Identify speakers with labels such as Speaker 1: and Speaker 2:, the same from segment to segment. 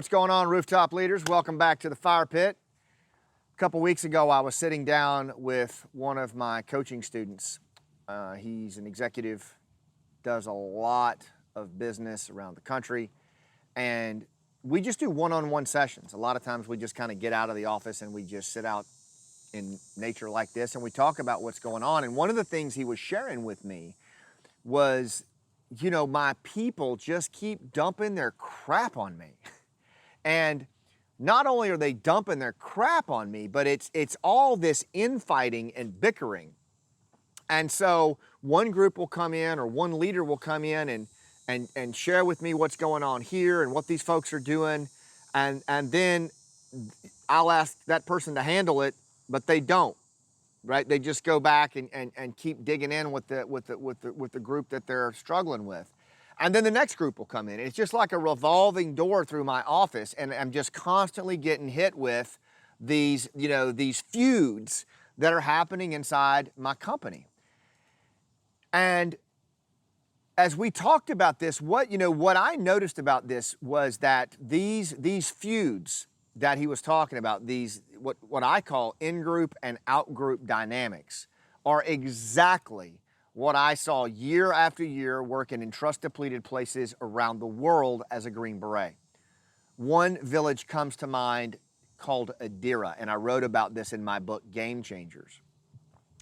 Speaker 1: What's going on, rooftop leaders? Welcome back to the fire pit. A couple weeks ago, I was sitting down with one of my coaching students. He's an executive, does a lot of business around the country, and we just do one-on-one sessions. A lot of times we just kind of get out of the office and we just sit out in nature like this and we talk about what's going on. And one of the things he was sharing with me was, you know, my people just keep dumping their crap on me. And not only are they dumping their crap on me, but it's all this infighting and bickering. And so one group will come in, or one leader will come in and share with me what's going on here and what these folks are doing. And then I'll ask that person to handle it, but they don't, right? They just go back and keep digging in with the group that they're struggling with. And then the next group will come in. It's just like a revolving door through my office, and I'm just constantly getting hit with these, you know, these feuds that are happening inside my company. And as we talked about this, what I noticed about this was that these feuds that he was talking about, these what I call in-group and out-group dynamics, are exactly what I saw year after year working in trust depleted places around the world as a Green Beret. One village comes to mind called Adira, and I wrote about this in my book, Game Changers.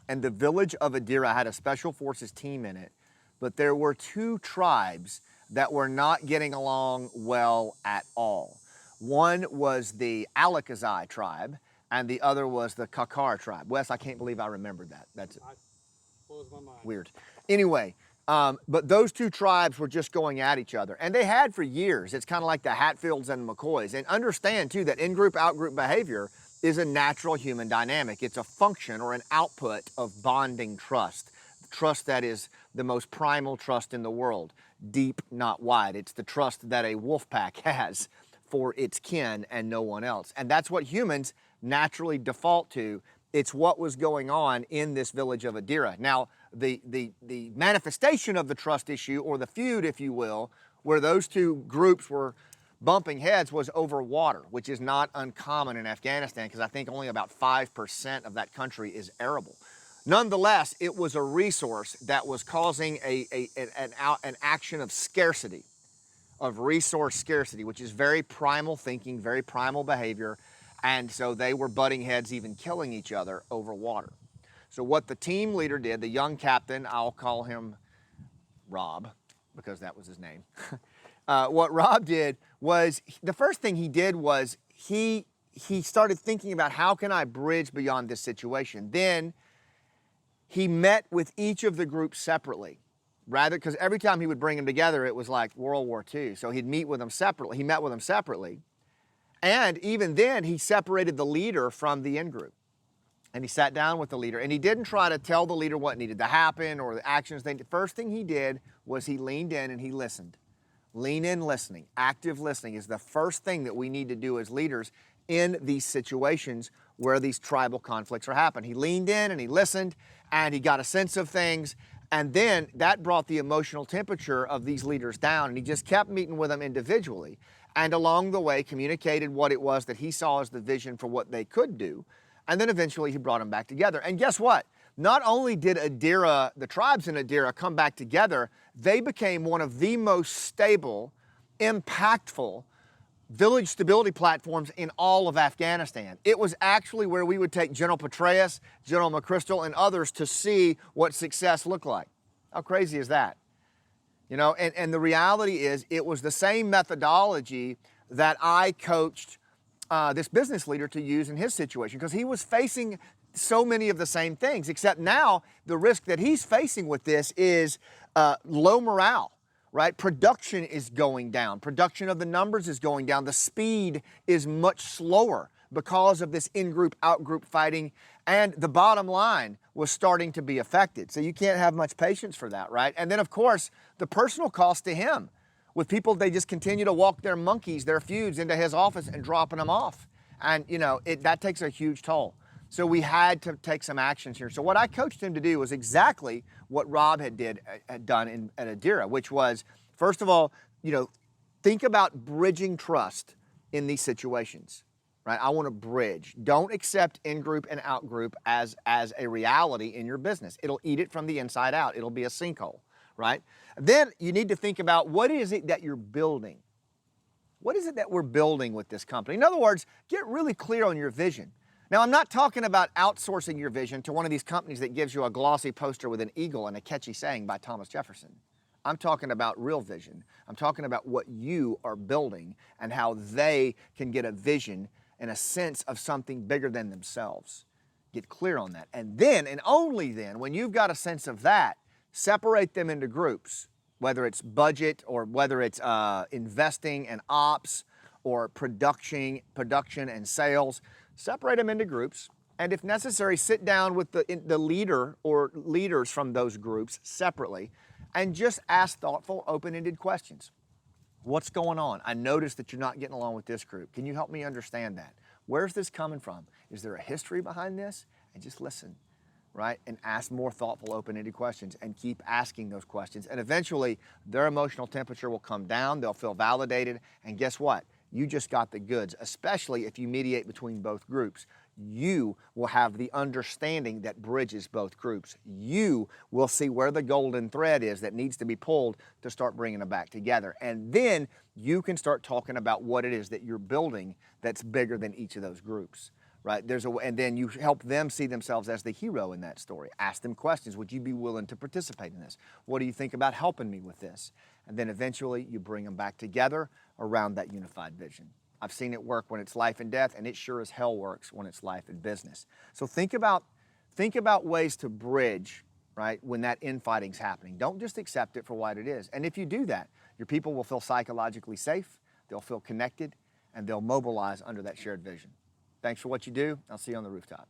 Speaker 1: And the village of Adira had a special forces team in it, but there were two tribes that were not getting along well at all. One was the Alakazai tribe, and the other was the Kakar tribe. Wes, I can't believe I remembered that. That's
Speaker 2: blows my mind.
Speaker 1: Weird. Anyway, but those two tribes were just going at each other, and they had for years. It's kind of like the Hatfields and McCoys. And understand, too, that in-group, out-group behavior is a natural human dynamic. It's a function or an output of bonding trust. Trust that is the most primal trust in the world. Deep, not wide. It's the trust that a wolf pack has for its kin and no one else. And that's what humans naturally default to. It's what was going on in this village of Adira. Now, the manifestation of the trust issue, or the feud, if you will, where those two groups were bumping heads, was over water, which is not uncommon in Afghanistan, because I think only about 5% of that country is arable. Nonetheless, it was a resource that was causing an action of scarcity, of resource scarcity, which is very primal thinking, very primal behavior. And so they were butting heads, even killing each other over water. So what the team leader did, the young captain, I'll call him Rob, because that was his name. What Rob did was, the first thing he did was he started thinking about, how can I bridge beyond this situation? Then he met with each of the groups separately, rather, because every time he would bring them together, it was like World War II. So he'd meet with them separately. He met with them separately. And even then, he separated the leader from the in-group. And he sat down with the leader, and he didn't try to tell the leader what needed to happen or the actions. The first thing he did was he leaned in and he listened. Lean in listening. Active listening is the first thing that we need to do as leaders in these situations where these tribal conflicts are happening. He leaned in and he listened, and he got a sense of things. And then that brought the emotional temperature of these leaders down, and he just kept meeting with them individually. And along the way, communicated what it was that he saw as the vision for what they could do. And then eventually he brought them back together. And guess what? Not only did Adira, the tribes in Adira, come back together, they became one of the most stable, impactful village stability platforms in all of Afghanistan. It was actually where we would take General Petraeus, General McChrystal, and others to see what success looked like. How crazy is that? You know, and the reality is, it was the same methodology that I coached this business leader to use in his situation, because he was facing so many of the same things, except now the risk that he's facing with this is low morale, right? Production is going down. Production of the numbers is going down. The speed is much slower because of this in-group, out-group fighting, and the bottom line was starting to be affected. So you can't have much patience for that, right? And then, of course, the personal cost to him, with people, they just continue to walk their monkeys, their feuds, into his office and dropping them off. And, you know, that takes a huge toll. So we had to take some actions here. So what I coached him to do was exactly what Rob had done at Adira, which was, first of all, you know, think about bridging trust in these situations, right? I want to bridge. Don't accept in-group and out-group as a reality in your business. It'll eat it from the inside out. It'll be a sinkhole, right? Then you need to think about, what is it that you're building? What is it that we're building with this company? In other words, get really clear on your vision. Now, I'm not talking about outsourcing your vision to one of these companies that gives you a glossy poster with an eagle and a catchy saying by Thomas Jefferson. I'm talking about real vision. I'm talking about what you are building and how they can get a vision and a sense of something bigger than themselves. Get clear on that. And then, and only then, when you've got a sense of that, separate them into groups, whether it's budget or whether it's investing and ops or production and sales. Separate them into groups, and if necessary, sit down with the leader or leaders from those groups separately and just ask thoughtful, open-ended questions. What's going on? I noticed that you're not getting along with this group. Can you help me understand that? Where's this coming from? Is there a history behind this? And just listen, right? And ask more thoughtful, open-ended questions and keep asking those questions. And eventually, their emotional temperature will come down. They'll feel validated. And guess what? You just got the goods, especially if you mediate between both groups. You will have the understanding that bridges both groups. You will see where the golden thread is that needs to be pulled to start bringing them back together. And then you can start talking about what it is that you're building that's bigger than each of those groups, right? And then you help them see themselves as the hero in that story. Ask them questions. Would you be willing to participate in this? What do you think about helping me with this? And then eventually you bring them back together around that unified vision. I've seen it work when it's life and death, and it sure as hell works when it's life and business. So think about ways to bridge, right, when that infighting's happening. Don't just accept it for what it is. And if you do that, your people will feel psychologically safe, they'll feel connected, and they'll mobilize under that shared vision. Thanks for what you do. I'll see you on the rooftop.